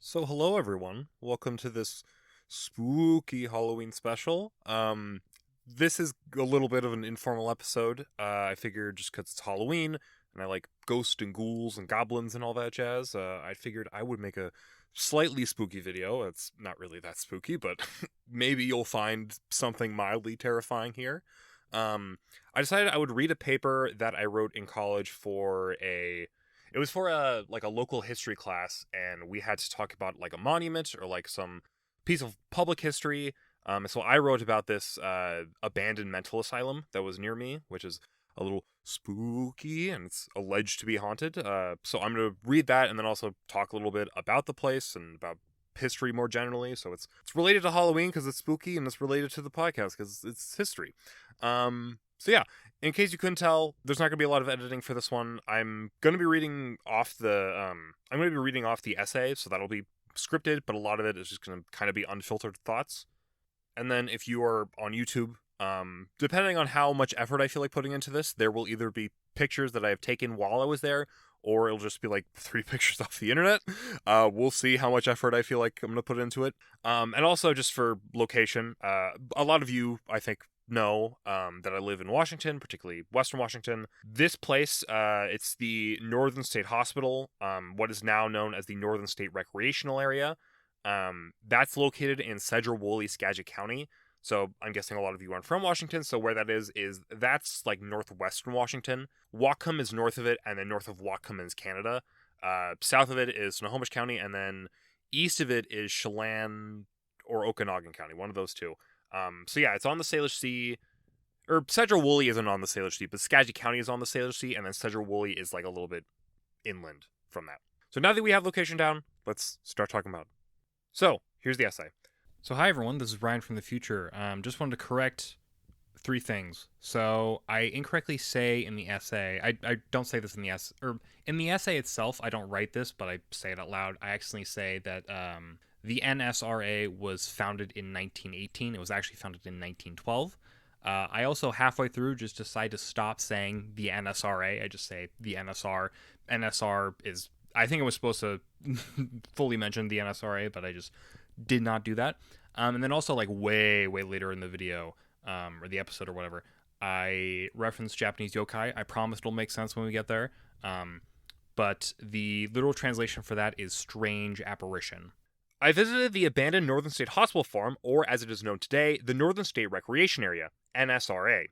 So hello everyone. Welcome to this spooky Halloween special. This is a little bit of an informal episode. I figured just because it's Halloween and I like ghosts and ghouls and goblins and all that jazz, I figured I would make a slightly spooky video. It's not really that spooky, but maybe you'll find something mildly terrifying here. I decided I would read a paper that I wrote in college for a it was for a local history class, and we had to talk about like a monument or like some piece of public history. So I wrote about this abandoned mental asylum that was near me, which is a little spooky and it's alleged to be haunted. So I'm gonna read that and then also talk a little bit about the place and about history more generally. So it's related to Halloween because it's spooky, and it's related to the podcast because it's history. So yeah, in case you couldn't tell, there's not going to be a lot of editing for this one. I'm going to be reading off the essay, so that'll be scripted, but a lot of it is just going to kind of be unfiltered thoughts. And then if you are on YouTube, depending on how much effort I feel like putting into this, there will either be pictures that I have taken while I was there, or it'll just be like 3 pictures off the internet. We'll see how much effort I feel like I'm going to put into it. And also just for location, a lot of you, I think, know that I live in Washington, particularly Western Washington. This place, it's the Northern State Hospital, what is now known as the Northern State Recreational Area. That's located in Sedgwick-Woolley, Skagit County. So I'm guessing a lot of you aren't from Washington, so where that is that's like northwestern Washington. Whatcom is north of it, and then north of Whatcom is Canada. South of it is Snohomish County, and then east of it is Chelan or Okanagan County, one of those two. So yeah, it's on the Salish Sea, or Sedgwick-Woolley isn't on the Salish Sea, but Skagit County is on the Salish Sea, and then Sedgwick-Woolley is like a little bit inland from that. So now that we have location down, let's start talking about it. So here's the essay. So hi everyone, this is Brian from the future. Just wanted to correct 3 things. So I incorrectly say in the essay, I don't say this in the essay, or in the essay itself, I don't write this, but I say it out loud. I accidentally say that the NSRA was founded in 1918. It was actually founded in 1912. I also halfway through just decide to stop saying the NSRA. I just say the NSR. NSR is, I think it was supposed to fully mention the NSRA, but I just did not do that. And then also like way later in the video or the episode or whatever, I referenced Japanese yokai. I promise it'll make sense when we get there. But the literal translation for that is strange apparition. I visited the abandoned Northern State Hospital Farm, or as it is known today, the Northern State Recreation Area, NSRA.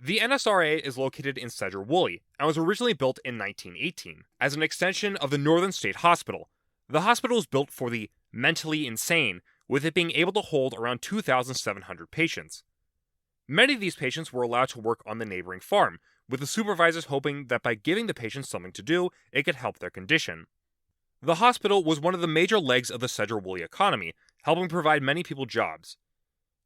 The NSRA is located in Sedgwick-Woolley and was originally built in 1918 as an extension of the Northern State Hospital. The hospital was built for the mentally insane, with it being able to hold around 2,700 patients. Many of these patients were allowed to work on the neighboring farm, with the supervisors hoping that by giving the patients something to do, it could help their condition. The hospital was one of the major legs of the Sedgwick-Woolley economy, helping provide many people jobs.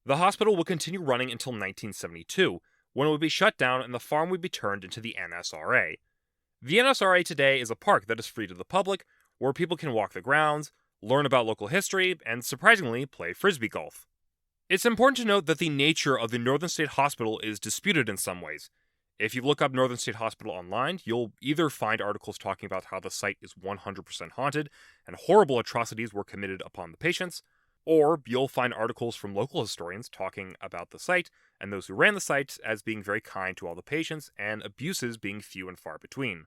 The hospital would continue running until 1972, when it would be shut down and the farm would be turned into the NSRA. The NSRA today is a park that is free to the public, where people can walk the grounds, learn about local history, and surprisingly, play frisbee golf. It's important to note that the nature of the Northern State Hospital is disputed in some ways. If you look up Northern State Hospital online, you'll either find articles talking about how the site is 100% haunted and horrible atrocities were committed upon the patients, or you'll find articles from local historians talking about the site and those who ran the site as being very kind to all the patients and abuses being few and far between.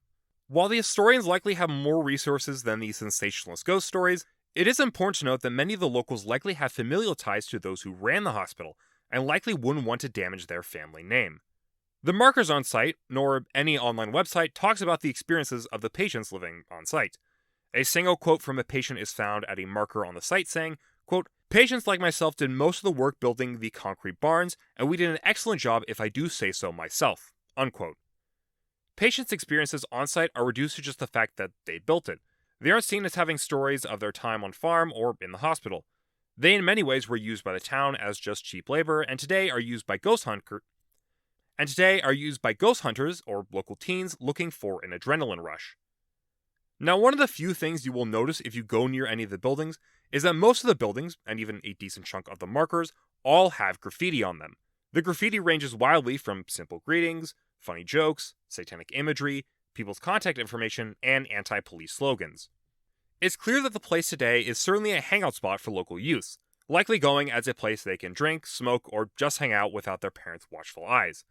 While the historians likely have more resources than the sensationalist ghost stories, it is important to note that many of the locals likely have familial ties to those who ran the hospital and likely wouldn't want to damage their family name. The markers on site, nor any online website, talks about the experiences of the patients living on site. A single quote from a patient is found at a marker on the site saying, quote, "Patients like myself did most of the work building the concrete barns, and we did an excellent job if I do say so myself." Unquote. Patients' experiences on site are reduced to just the fact that they built it. They aren't seen as having stories of their time on farm or in the hospital. They in many ways were used by the town as just cheap labor, and today are used by ghost hunters or local teens looking for an adrenaline rush. Now, one of the few things you will notice if you go near any of the buildings is that most of the buildings, and even a decent chunk of the markers, all have graffiti on them. The graffiti ranges wildly from simple greetings, funny jokes, satanic imagery, people's contact information, and anti-police slogans. It's clear that the place today is certainly a hangout spot for local youth, likely going as a place they can drink, smoke, or just hang out without their parents' watchful eyes.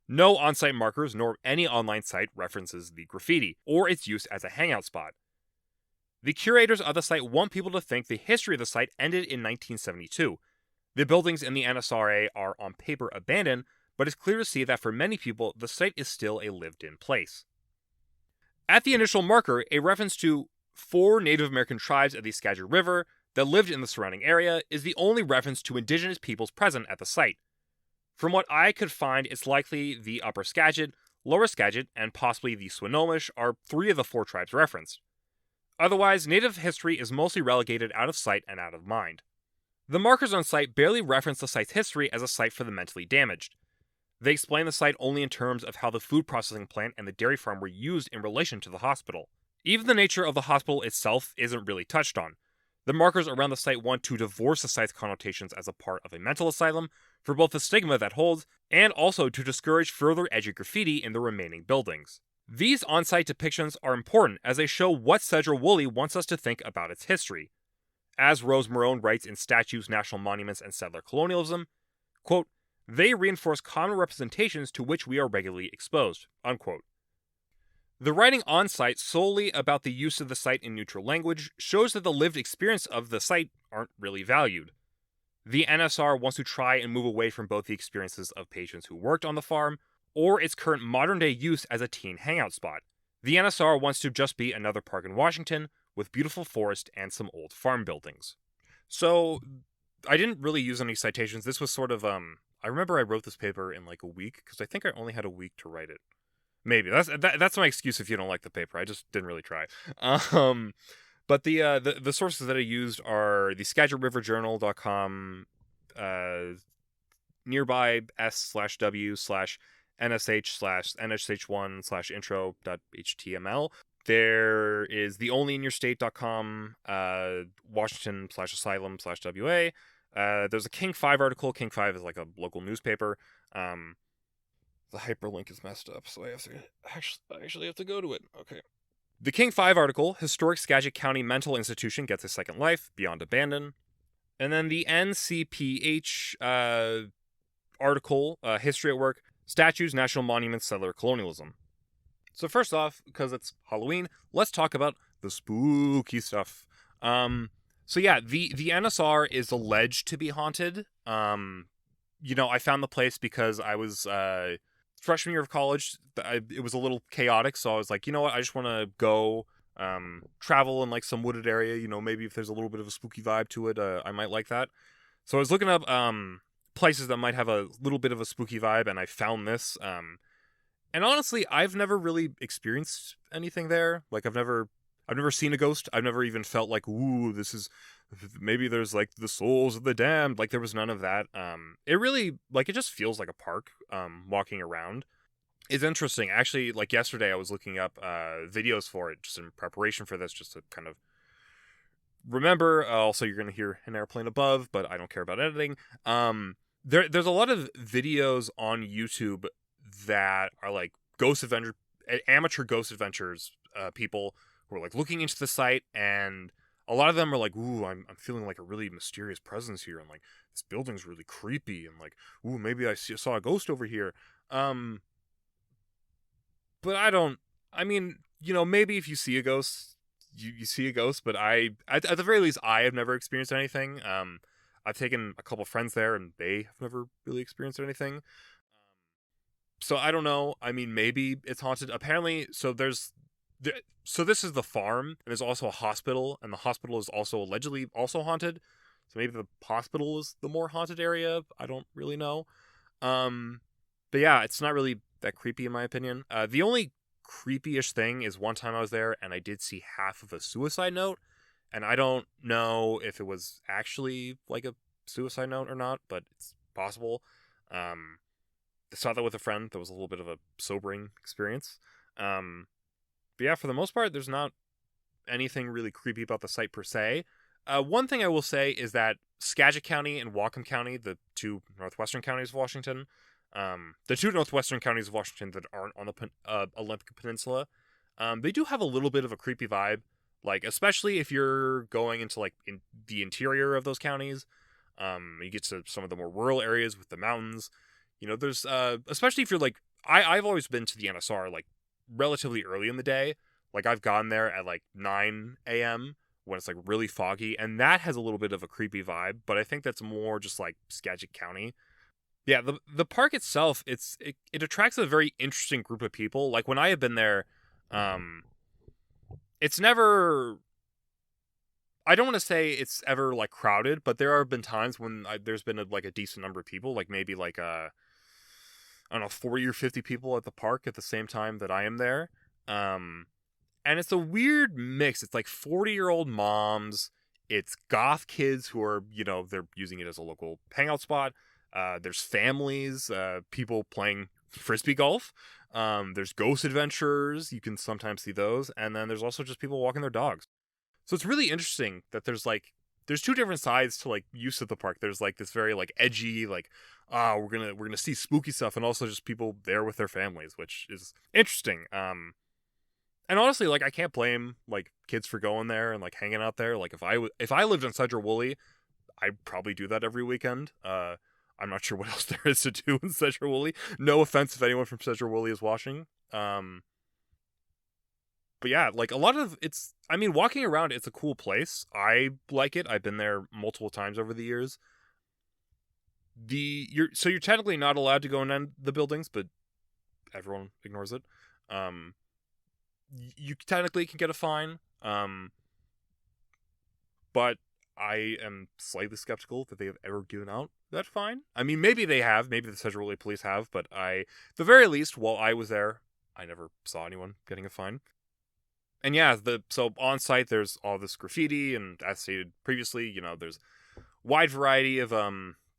No on-site markers nor any online site references the graffiti or its use as a hangout spot. The curators of the site want people to think the history of the site ended in 1972. The buildings in the NSRA are on paper abandoned, but it's clear to see that for many people, the site is still a lived-in place. At the initial marker, a reference to 4 Native American tribes of the Skagit River that lived in the surrounding area is the only reference to indigenous peoples present at the site. From what I could find, it's likely the Upper Skagit, Lower Skagit, and possibly the Swinomish are 3 of the 4 tribes referenced. Otherwise, Native history is mostly relegated out of sight and out of mind. The markers on site barely reference the site's history as a site for the mentally damaged. They explain the site only in terms of how the food processing plant and the dairy farm were used in relation to the hospital. Even the nature of the hospital itself isn't really touched on. The markers around the site want to divorce the site's connotations as a part of a mental asylum for both the stigma that holds and also to discourage further edgy graffiti in the remaining buildings. These on-site depictions are important as they show what Sedro-Woolley wants us to think about its history. As Rose Marone writes in Statues, National Monuments, and Settler Colonialism, quote, "They reinforce common representations to which we are regularly exposed," unquote. The writing on site solely about the use of the site in neutral language shows that the lived experience of the site aren't really valued. The NSR wants to try and move away from both the experiences of patients who worked on the farm or its current modern-day use as a teen hangout spot. The NSR wants to just be another park in Washington with beautiful forest and some old farm buildings. So, I didn't really use any citations. This was sort of, I remember I wrote this paper in like a week, because I think I only had a week to write it. Maybe. That's my excuse if you don't like the paper. I just didn't really try. But the sources that I used are the SkagitRiverJournal.com, nearby s/w/nsh/nsh1/intro.html. There is the onlyinYourState.com, Washington/asylum/WA. There's a King 5 article. King 5 is like a local newspaper. The hyperlink is messed up, so I actually have to go to it. Okay. The King 5 article, Historic Skagit County Mental Institution Gets a Second Life, Beyond Abandon. And then the NCPH article, History at Work, Statues, National Monuments, Settler Colonialism. So first off, because it's Halloween, let's talk about the spooky stuff. So yeah, the NSR is alleged to be haunted. I found the place because I was freshman year of college. It was a little chaotic, so I was like, you know what, I just want to go travel in like some wooded area. Maybe if there's a little bit of a spooky vibe to it, I might like that. So I was looking up places that might have a little bit of a spooky vibe, and I found this. And honestly, I've never really experienced anything there. Like I've never seen a ghost. I've never even felt like, ooh, maybe there's like the souls of the damned. Like there was none of that. It really, like, it just feels like a park, walking around. It's interesting. Actually, like yesterday I was looking up videos for it just in preparation for this, just to kind of remember. Also, you're going to hear an airplane above, but I don't care about editing. There's a lot of videos on YouTube that are like amateur ghost adventures, people who are like looking into the site, and a lot of them are like, ooh, I'm feeling like a really mysterious presence here, and like this building's really creepy, and like, ooh, maybe I saw a ghost over here. But maybe if you see a ghost, you see a ghost, but at the very least, I have never experienced anything. I've taken a couple friends there, and they have never really experienced anything. So I don't know. I mean, maybe it's haunted. Apparently, so this is the farm, and there's also a hospital, and the hospital is also allegedly also haunted. So maybe the hospital is the more haunted area. I don't really know. But yeah, it's not really that creepy in my opinion. The only creepy-ish thing is one time I was there, and I did see half of a suicide note, and I don't know if it was actually like a suicide note or not, but it's possible. I saw that with a friend. That was a little bit of a sobering experience. But yeah, for the most part, there's not anything really creepy about the site per se. One thing I will say is that Skagit County and Whatcom County, the two northwestern counties of Washington, that aren't on the Olympic Peninsula, they do have a little bit of a creepy vibe. Like, especially if you're going into like in the interior of those counties, you get to some of the more rural areas with the mountains. You know, there's especially if you're like I've always been to the NSR like relatively early in the day. Like I've gone there at like 9 a.m. when it's like really foggy, and that has a little bit of a creepy vibe. But I think that's more just like Skagit County. Yeah, the park itself, it attracts a very interesting group of people. Like when I have been there, um, it's never. I don't want to say it's ever like crowded, but there have been times when there's been like a decent number of people, like maybe like I don't know, 40 or 50 people at the park at the same time that I am there. Um, and it's a weird mix. It's like 40-year-old moms. It's goth kids who are, they're using it as a local hangout spot. There's families, people playing frisbee golf. There's ghost adventurers. You can sometimes see those. And then there's also just people walking their dogs. So it's really interesting that there's two different sides to like use of the park. There's like this very like edgy, like, we're gonna see spooky stuff, and also just people there with their families, which is interesting. And honestly, like I can't blame like kids for going there and like hanging out there. Like if I lived in Sedgemoor-Woolley, I'd probably do that every weekend. I'm not sure what else there is to do in Sedgemoor-Woolley. No offense if anyone from Sedgemoor-Woolley is watching. But yeah, like a lot of walking around, it's a cool place. I like it. I've been there multiple times over the years. You're technically not allowed to go in the buildings, but everyone ignores it. You technically can get a fine. But I am slightly skeptical that they have ever given out that fine. I mean, maybe they have. Maybe the Sedgemoor Police have. But the very least, while I was there, I never saw anyone getting a fine. And yeah, so on site there's all this graffiti, and as stated previously, there's wide variety of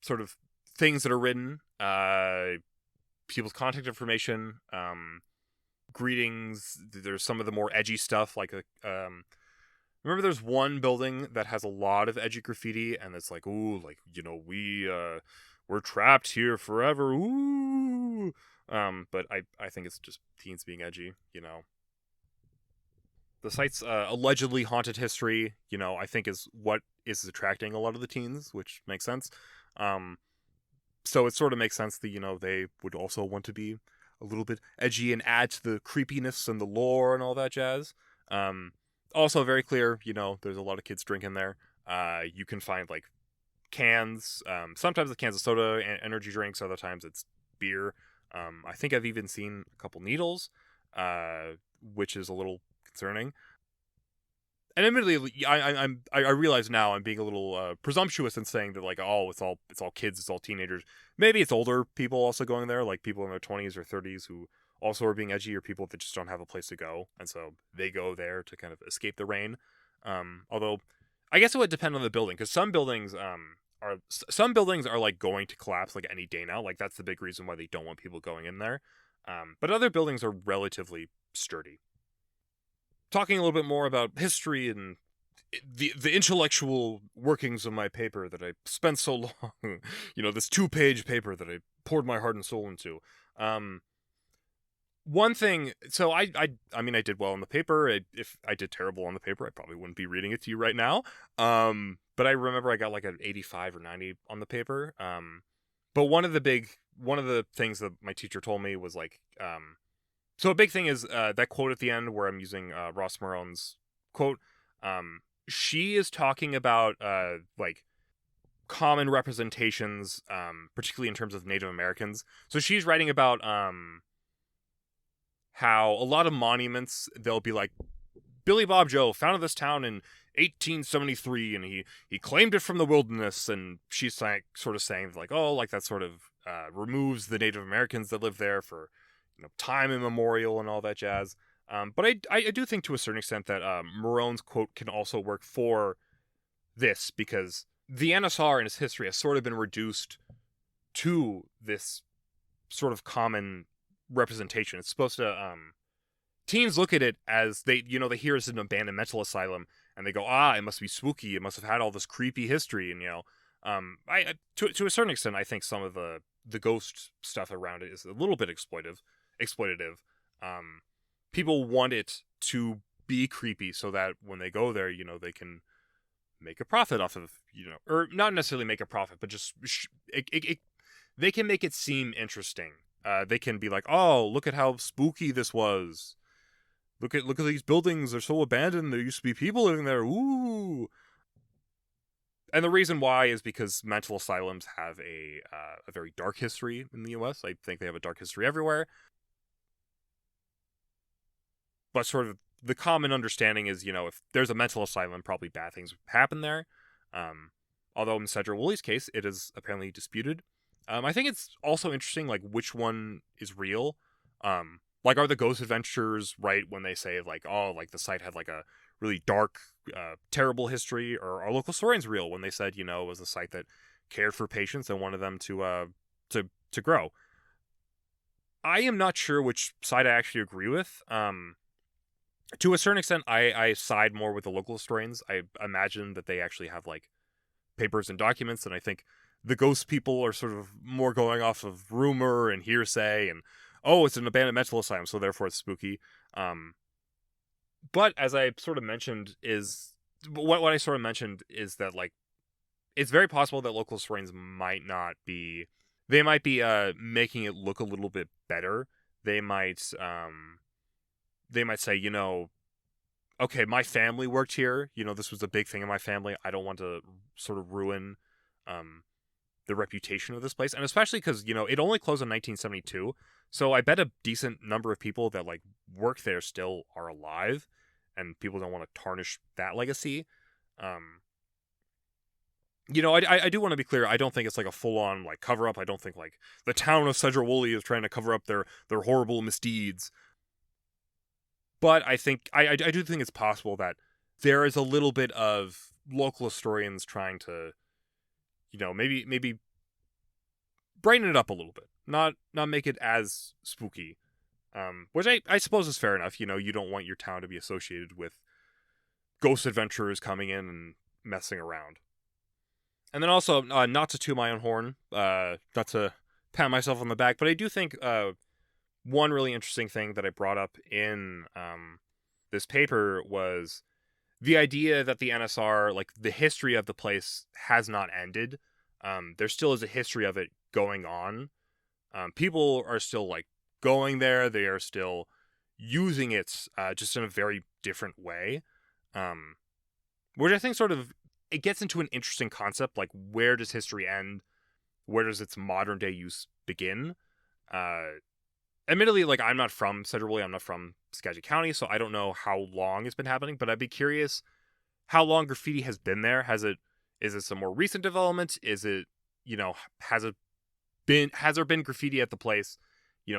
sort of things that are written, people's contact information, greetings. There's some of the more edgy stuff, like remember there's one building that has a lot of edgy graffiti, and it's like, ooh, like we're trapped here forever, ooh. But I think it's just teens being edgy, The site's allegedly haunted history, I think is what is attracting a lot of the teens, which makes sense. So it sort of makes sense that, they would also want to be a little bit edgy and add to the creepiness and the lore and all that jazz. Also very clear, there's a lot of kids drinking there. You can find like cans, sometimes the cans of soda and energy drinks, other times it's beer. I think I've even seen a couple needles, which is a little concerning. And admittedly, I realize now I'm being a little presumptuous in saying that like, oh, it's all kids, it's all teenagers. Maybe it's older people also going there, like people in their 20s or 30s who also are being edgy, or people that just don't have a place to go, and so they go there to kind of escape the rain. Although I guess it would depend on the building, because some buildings are like going to collapse like any day now. Like that's the big reason why they don't want people going in there. But other buildings are relatively sturdy. Talking a little bit more about history and the intellectual workings of my paper that I spent so long, this 2-page paper that I poured my heart and soul into. One thing, so I mean, I did well on the paper. If I did terrible on the paper, I probably wouldn't be reading it to you right now. But I remember I got like an 85 or 90 on the paper. But one of the things that my teacher told me was like, so a big thing is that quote at the end where I'm using Ross Marone's quote. She is talking about like common representations, particularly in terms of Native Americans. So she's writing about how a lot of monuments, they'll be like, Billy Bob Joe founded this town in 1873 and he claimed it from the wilderness, and she's like sort of saying like, oh, like that sort of removes the Native Americans that live there for time immemorial and all that jazz. But I do think to a certain extent that Marone's quote can also work for this, because the NSR in its history has sort of been reduced to this sort of common representation. It's supposed to teens look at it as they hear it's an abandoned mental asylum, and they go, it must be spooky, it must have had all this creepy history. And I to a certain extent, I think some of the ghost stuff around it is a little bit exploitative. People want it to be creepy so that when they go there, they can make a profit off of, or not necessarily make a profit, but just they can make it seem interesting. They can be like, oh, look at how spooky this was. Look at these buildings. They're so abandoned. There used to be people living there. Ooh. And the reason why is because mental asylums have a very dark history in the U.S. I think they have a dark history everywhere. But sort of the common understanding is, if there's a mental asylum, probably bad things happen there. Although in Cedra Woolley's case, it is apparently disputed. I think it's also interesting, like, which one is real. Like, are the ghost adventures right when they say, like, oh, like, the site had, like, a really dark, terrible history? Or are local historians real when they said, it was a site that cared for patients and wanted them to grow? I am not sure which side I actually agree with. To a certain extent, I side more with the local historians. I imagine that they actually have, like, papers and documents, and I think the ghost people are sort of more going off of rumor and hearsay and, oh, it's an abandoned mental asylum, so therefore it's spooky. But as I sort of mentioned what I sort of mentioned is that, like, it's very possible that local historians might not be, they might be making it look a little bit better. They might say, okay, my family worked here. This was a big thing in my family. I don't want to sort of ruin the reputation of this place. And especially because, it only closed in 1972. So I bet a decent number of people that, like, work there still are alive. And people don't want to tarnish that legacy. I do want to be clear. I don't think it's like a full-on, like, cover-up. I don't think, like, the town of Cedra Woolley is trying to cover up their horrible misdeeds. But I think I do think it's possible that there is a little bit of local historians trying to, maybe brighten it up a little bit, not make it as spooky, which I suppose is fair enough. You don't want your town to be associated with ghost adventurers coming in and messing around. And then also, not to toot my own horn, not to pat myself on the back, but I do think one really interesting thing that I brought up in this paper was the idea that the NSR, like, the history of the place has not ended. There still is a history of it going on. People are still, like, going there. They are still using it just in a very different way. Which I think sort of, it gets into an interesting concept, like, where does history end? Where does its modern day use begin? Admittedly, like, I'm not from Cedra Woolley, I'm not from Skagit County, so I don't know how long it's been happening, but I'd be curious how long graffiti has been there. Is it some more recent development? Is it, has there been graffiti at the place,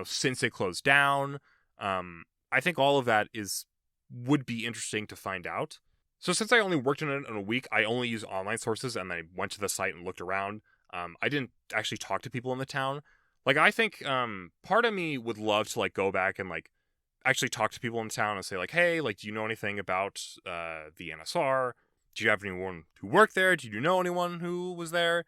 since it closed down? I think all of that would be interesting to find out. So since I only worked in it in a week, I only used online sources, and I went to the site and looked around. I didn't actually talk to people in the town. Like, I think part of me would love to, like, go back and, like, actually talk to people in town and say, like, hey, like, do you know anything about the NSR? Do you have anyone who worked there? Do you know anyone who was there?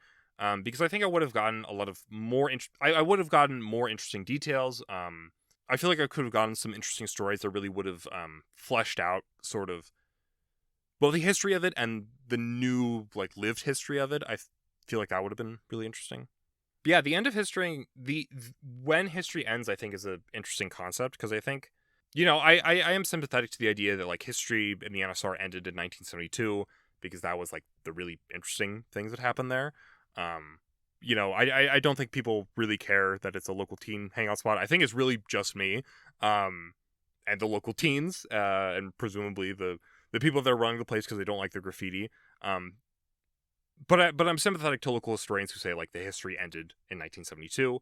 Because I think I would have gotten a lot of more I would have gotten more interesting details. I feel like I could have gotten some interesting stories that really would have fleshed out sort of both the history of it and the new, like, lived history of it. I feel like that would have been really interesting. But yeah, the end of history, when history ends, I think is an interesting concept, because I think, I am sympathetic to the idea that, like, history in the NSR ended in 1972 because that was, like, the really interesting things that happened there. I don't think people really care that it's a local teen hangout spot. I think it's really just me, and the local teens, and presumably the people that are running the place because they don't like the graffiti. But I'm sympathetic to local historians who say, like, the history ended in 1972.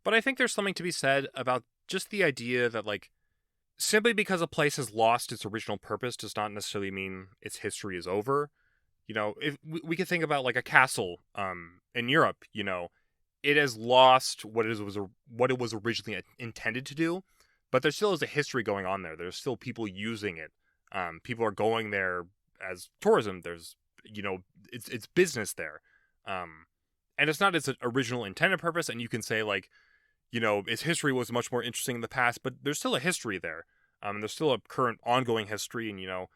But I think there's something to be said about just the idea that, like, simply because a place has lost its original purpose does not necessarily mean its history is over. If we could think about, like, a castle in Europe, it has lost what it was originally intended to do, but there still is a history going on there. There's still people using it. People are going there as tourism. There's, it's business there. And it's not its original intended purpose. And you can say, like, its history was much more interesting in the past, but there's still a history there. There's still a current ongoing history, and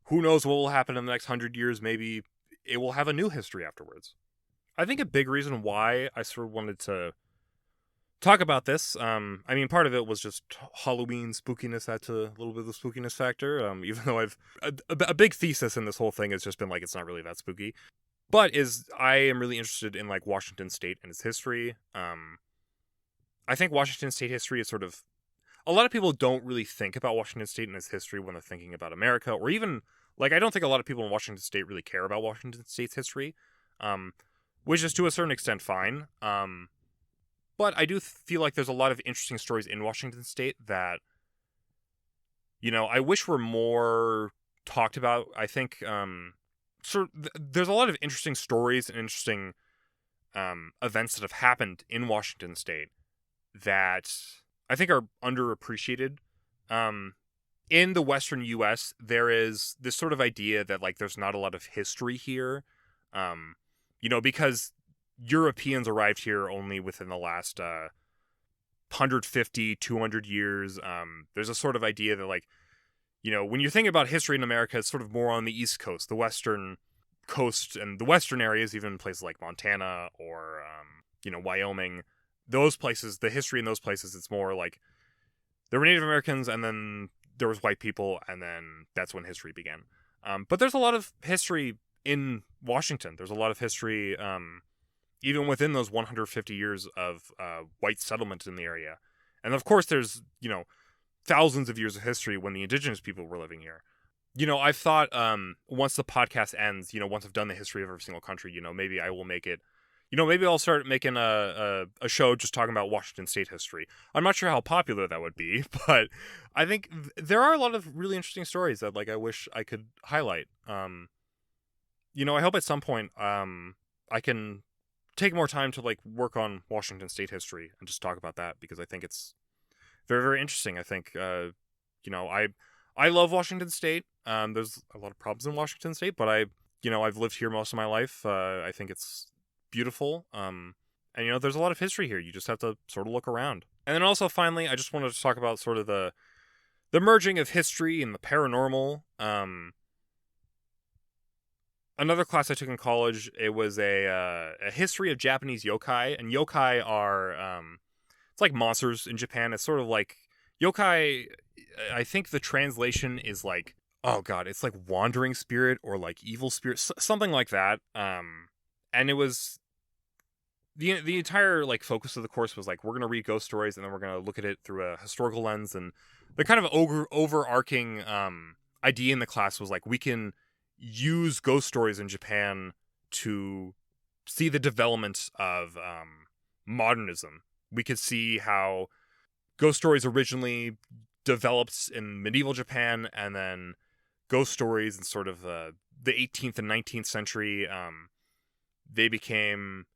who knows what will happen in the next 100 years? Maybe it will have a new history afterwards. I think a big reason why I sort of wanted to talk about this, part of it was just Halloween spookiness. That's a little bit of the spookiness factor. Even though a big thesis in this whole thing has just been like it's not really that spooky, but I am really interested in like Washington State and its history. I think Washington State history is sort of, a lot of people don't really think about Washington State and its history when they're thinking about America, or even like I don't think a lot of people in Washington State really care about Washington State's history, which is to a certain extent fine. But I do feel like there's a lot of interesting stories in Washington State that, I wish were more talked about. I think there's a lot of interesting stories and interesting events that have happened in Washington State that I think are underappreciated. In the Western U.S., there is this sort of idea that like there's not a lot of history here, because Europeans arrived here only within the last 150, 200 years. There's a sort of idea that like, when you're thinking about history in America, it's sort of more on the East Coast, the Western coast, and the Western areas, even places like Montana or, Wyoming. Those places, the history in those places, it's more like there were Native Americans and then there was white people, and then that's when history began. But there's a lot of history in Washington. There's a lot of history, even within those 150 years of white settlement in the area. And of course, there's, thousands of years of history when the indigenous people were living here. I've thought once the podcast ends, once I've done the history of every single country, maybe I will make it, maybe I'll start making a show just talking about Washington State history. I'm not sure how popular that would be, but I think there are a lot of really interesting stories that like I wish I could highlight. I hope at some point I can take more time to like work on Washington State history and just talk about that, because I think it's very, very interesting. I think I love Washington State. There's a lot of problems in Washington State, but I've lived here most of my life. I think it's beautiful. And there's a lot of history here. You just have to sort of look around. And then also finally, I just wanted to talk about sort of the merging of history and the paranormal. Another class I took in college, it was a history of Japanese yokai, and yokai are it's like monsters in Japan. It's sort of like yokai. I think the translation is like, oh god, it's like wandering spirit or like evil spirit, something like that. And it was the entire like focus of the course was like, we're gonna read ghost stories and then we're gonna look at it through a historical lens. And the kind of overarching idea in the class was like, we can use ghost stories in Japan to see the development of modernism. We could see how ghost stories originally developed in medieval Japan, and then ghost stories in sort of the 18th and 19th century, they became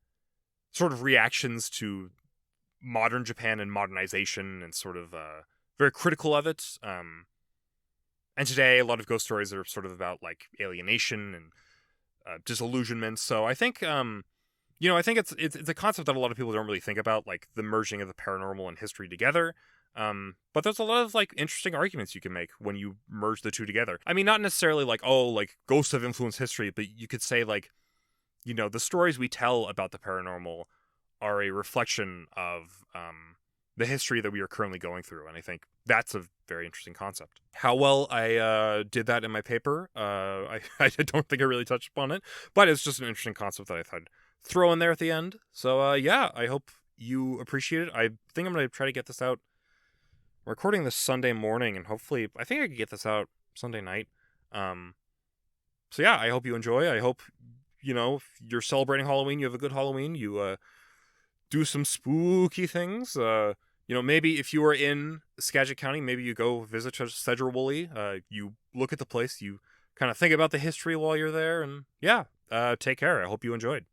sort of reactions to modern Japan and modernization, and sort of very critical of it. And today, a lot of ghost stories are sort of about like alienation and disillusionment. So I think, I think it's a concept that a lot of people don't really think about, like the merging of the paranormal and history together. But there's a lot of like interesting arguments you can make when you merge the two together. I mean, not necessarily like, oh, like ghosts have influenced history, but you could say like, the stories we tell about the paranormal are a reflection of the history that we are currently going through. And I think that's a very interesting concept. How well I did that in my paper, I don't think I really touched upon it, but it's just an interesting concept that I thought I'd throw in there at the end. So yeah, I hope you appreciate it. I think I'm going to try to get this out. I'm recording this Sunday morning, and hopefully, I think I can get this out Sunday night. So yeah, I hope you enjoy. I hope, if you're celebrating Halloween, you have a good Halloween. You do some spooky things. Maybe if you are in Skagit County, maybe you go visit Sedger-Woolley. You look at the place, you kind of think about the history while you're there, and yeah, take care. I hope you enjoyed.